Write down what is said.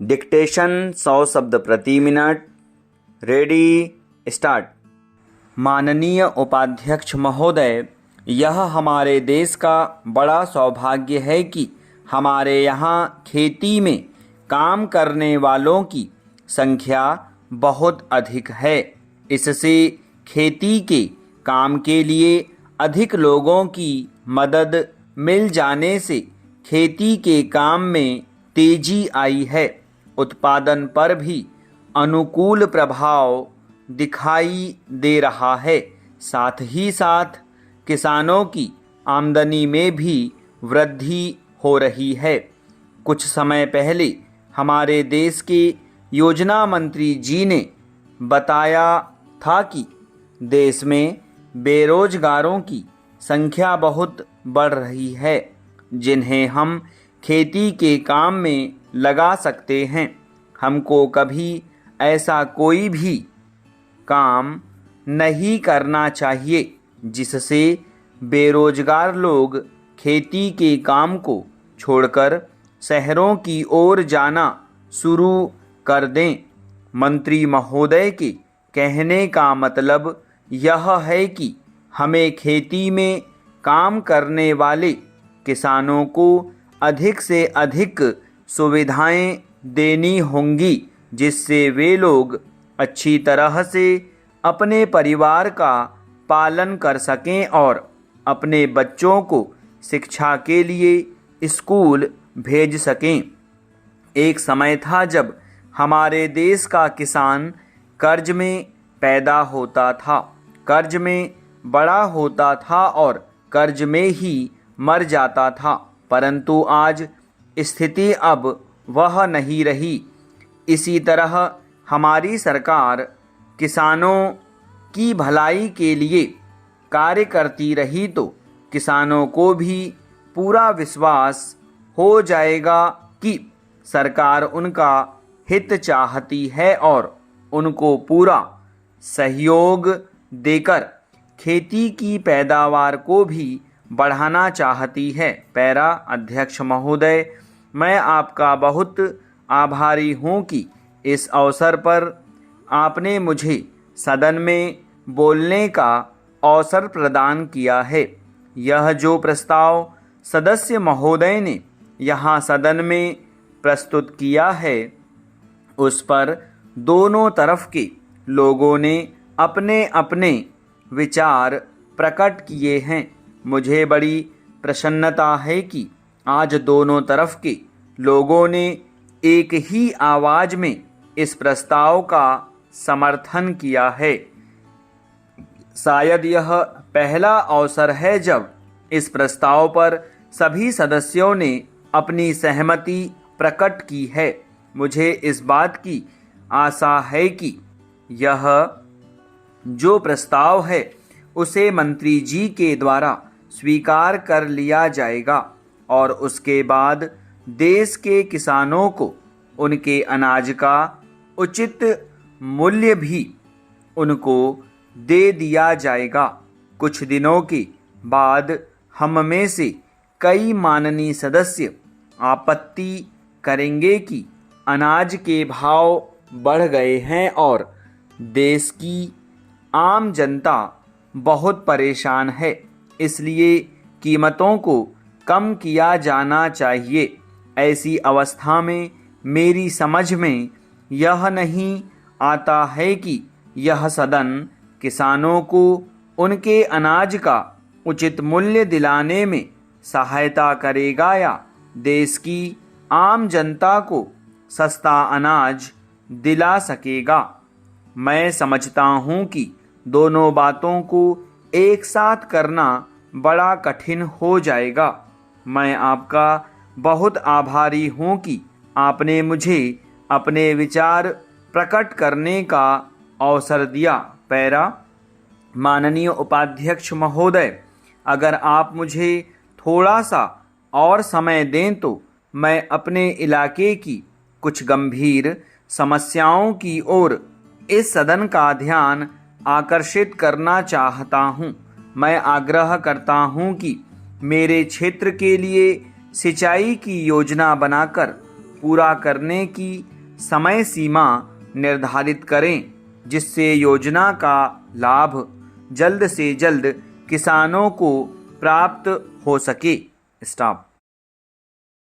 Dictation 100 शब्द प्रति minute. Ready start. माननीय उपाध्यक्ष महोदय, यह हमारे देश का बड़ा सौभाग्य है कि हमारे यहाँ खेती में काम करने वालों की संख्या बहुत अधिक है। इससे खेती के काम के लिए अधिक लोगों की मदद मिल जाने से खेती के काम में तेजी आई है। उत्पादन पर भी अनुकूल प्रभाव दिखाई दे रहा है। साथ ही साथ किसानों की आमदनी में भी वृद्धि हो रही है। कुछ समय पहले हमारे देश के योजना मंत्री जी ने बताया था कि देश में बेरोजगारों की संख्या बहुत बढ़ रही है, जिन्हें हम खेती के काम में लगा सकते हैं। हमको कभी ऐसा कोई भी काम नहीं करना चाहिए जिससे बेरोजगार लोग खेती के काम को छोड़कर शहरों की ओर जाना शुरू कर दें। मंत्री महोदय के कहने का मतलब यह है कि हमें खेती में काम करने वाले किसानों को अधिक से अधिक सुविधाएं देनी होंगी, जिससे वे लोग अच्छी तरह से अपने परिवार का पालन कर सकें और अपने बच्चों को शिक्षा के लिए स्कूल भेज सकें। एक समय था जब हमारे देश का किसान कर्ज में पैदा होता था, कर्ज में बड़ा होता था और कर्ज में ही मर जाता था, परंतु आज स्थिति अब वह नहीं रही। इसी तरह हमारी सरकार किसानों की भलाई के लिए कार्य करती रही तो किसानों को भी पूरा विश्वास हो जाएगा कि सरकार उनका हित चाहती है और उनको पूरा सहयोग देकर खेती की पैदावार को भी बढ़ाना चाहती है। पैरा अध्यक्ष महोदय, मैं आपका बहुत आभारी हूँ कि इस अवसर पर आपने मुझे सदन में बोलने का अवसर प्रदान किया है। यह जो प्रस्ताव सदस्य महोदय ने यहाँ सदन में प्रस्तुत किया है, उस पर दोनों तरफ के लोगों ने अपने अपने विचार प्रकट किए हैं। मुझे बड़ी प्रसन्नता है कि आज दोनों तरफ के लोगों ने एक ही आवाज़ में इस प्रस्ताव का समर्थन किया है। शायद यह पहला अवसर है जब इस प्रस्ताव पर सभी सदस्यों ने अपनी सहमति प्रकट की है। मुझे इस बात की आशा है कि यह जो प्रस्ताव है उसे मंत्री जी के द्वारा स्वीकार कर लिया जाएगा और उसके बाद देश के किसानों को उनके अनाज का उचित मूल्य भी उनको दे दिया जाएगा। कुछ दिनों के बाद हम में से कई माननीय सदस्य आपत्ति करेंगे कि अनाज के भाव बढ़ गए हैं और देश की आम जनता बहुत परेशान है, इसलिए कीमतों को कम किया जाना चाहिए। ऐसी अवस्था में मेरी समझ में यह नहीं आता है कि यह सदन किसानों को उनके अनाज का उचित मूल्य दिलाने में सहायता करेगा या देश की आम जनता को सस्ता अनाज दिला सकेगा। मैं समझता हूँ कि दोनों बातों को एक साथ करना बड़ा कठिन हो जाएगा। मैं आपका बहुत आभारी हूँ कि आपने मुझे अपने विचार प्रकट करने का अवसर दिया। पैरा माननीय उपाध्यक्ष महोदय, अगर आप मुझे थोड़ा सा और समय दें तो मैं अपने इलाके की कुछ गंभीर समस्याओं की ओर इस सदन का ध्यान आकर्षित करना चाहता हूँ। मैं आग्रह करता हूँ कि मेरे क्षेत्र के लिए सिंचाई की योजना बनाकर पूरा करने की समय सीमा निर्धारित करें, जिससे योजना का लाभ जल्द से जल्द किसानों को प्राप्त हो सके। स्टॉप।